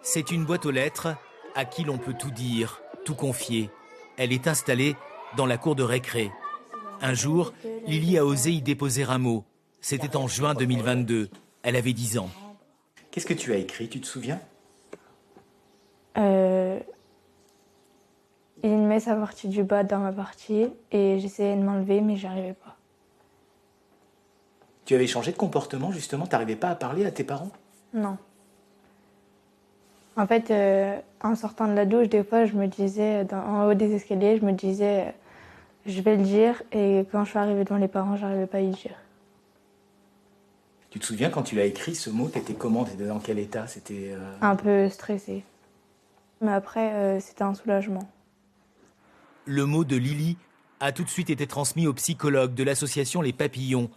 C'est une boîte aux lettres à qui l'on peut tout dire, tout confier. Elle est installée dans la cour de récré. Un jour, Lily a osé y déposer un mot. C'était en juin 2022. Elle avait 10 ans. Qu'est-ce que tu as écrit, tu te souviens? Il met sa partie du bas dans ma partie et j'essayais de m'enlever mais j'y arrivais pas. Tu avais changé de comportement justement, t'arrivais pas à parler à tes parents? Non. En fait, en sortant de la douche, des fois, je me disais, en haut des escaliers, je me disais, je vais le dire. Et quand je suis arrivée devant les parents, j'arrivais pas à y dire. Tu te souviens quand tu l'as écrit, ce mot, t'étais comment? T'étais dans quel état? C'était Un peu stressée. Mais après, c'était un soulagement. Le mot de Lily a tout de suite été transmis au psychologue de l'association Les Papillons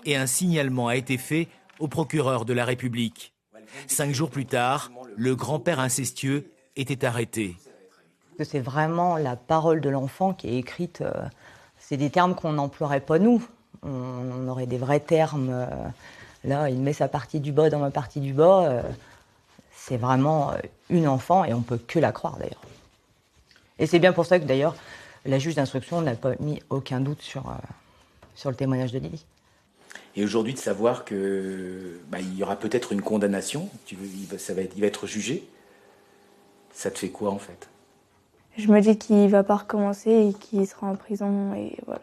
et un signalement a été fait au procureur de la République. 5 jours plus tard, le grand-père incestueux était arrêté. C'est vraiment la parole de l'enfant qui est écrite. C'est des termes qu'on n'emploierait pas nous. On aurait des vrais termes. Là, il met sa partie du bas dans ma partie du bas. C'est vraiment une enfant et on ne peut que la croire d'ailleurs. Et c'est bien pour ça que d'ailleurs, la juge d'instruction n'a pas mis aucun doute sur le témoignage de Lily. Et aujourd'hui, de savoir que il y aura peut-être une condamnation, il va être jugé, ça te fait quoi en fait? Je me dis qu'il va pas recommencer et qu'il sera en prison et voilà.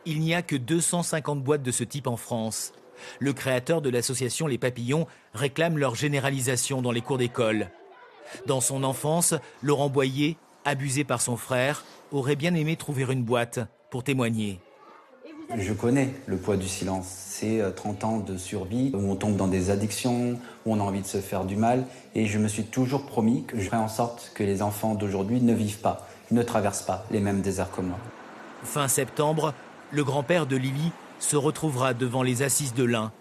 Il n'y a que 250 boîtes de ce type en France. Le créateur de l'association Les Papillons réclame leur généralisation dans les cours d'école. Dans son enfance, Laurent Boyer, abusé par son frère, aurait bien aimé trouver une boîte pour témoigner. Je connais le poids du silence. C'est 30 ans de survie où on tombe dans des addictions, où on a envie de se faire du mal. Et je me suis toujours promis que je ferais en sorte que les enfants d'aujourd'hui ne vivent pas, ne traversent pas les mêmes déserts que moi. Fin septembre, le grand-père de Lily se retrouvera devant les assises de l'Ain.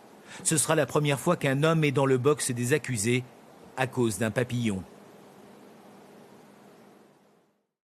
Ce sera la première fois qu'un homme est dans le box des accusés à cause d'un papillon.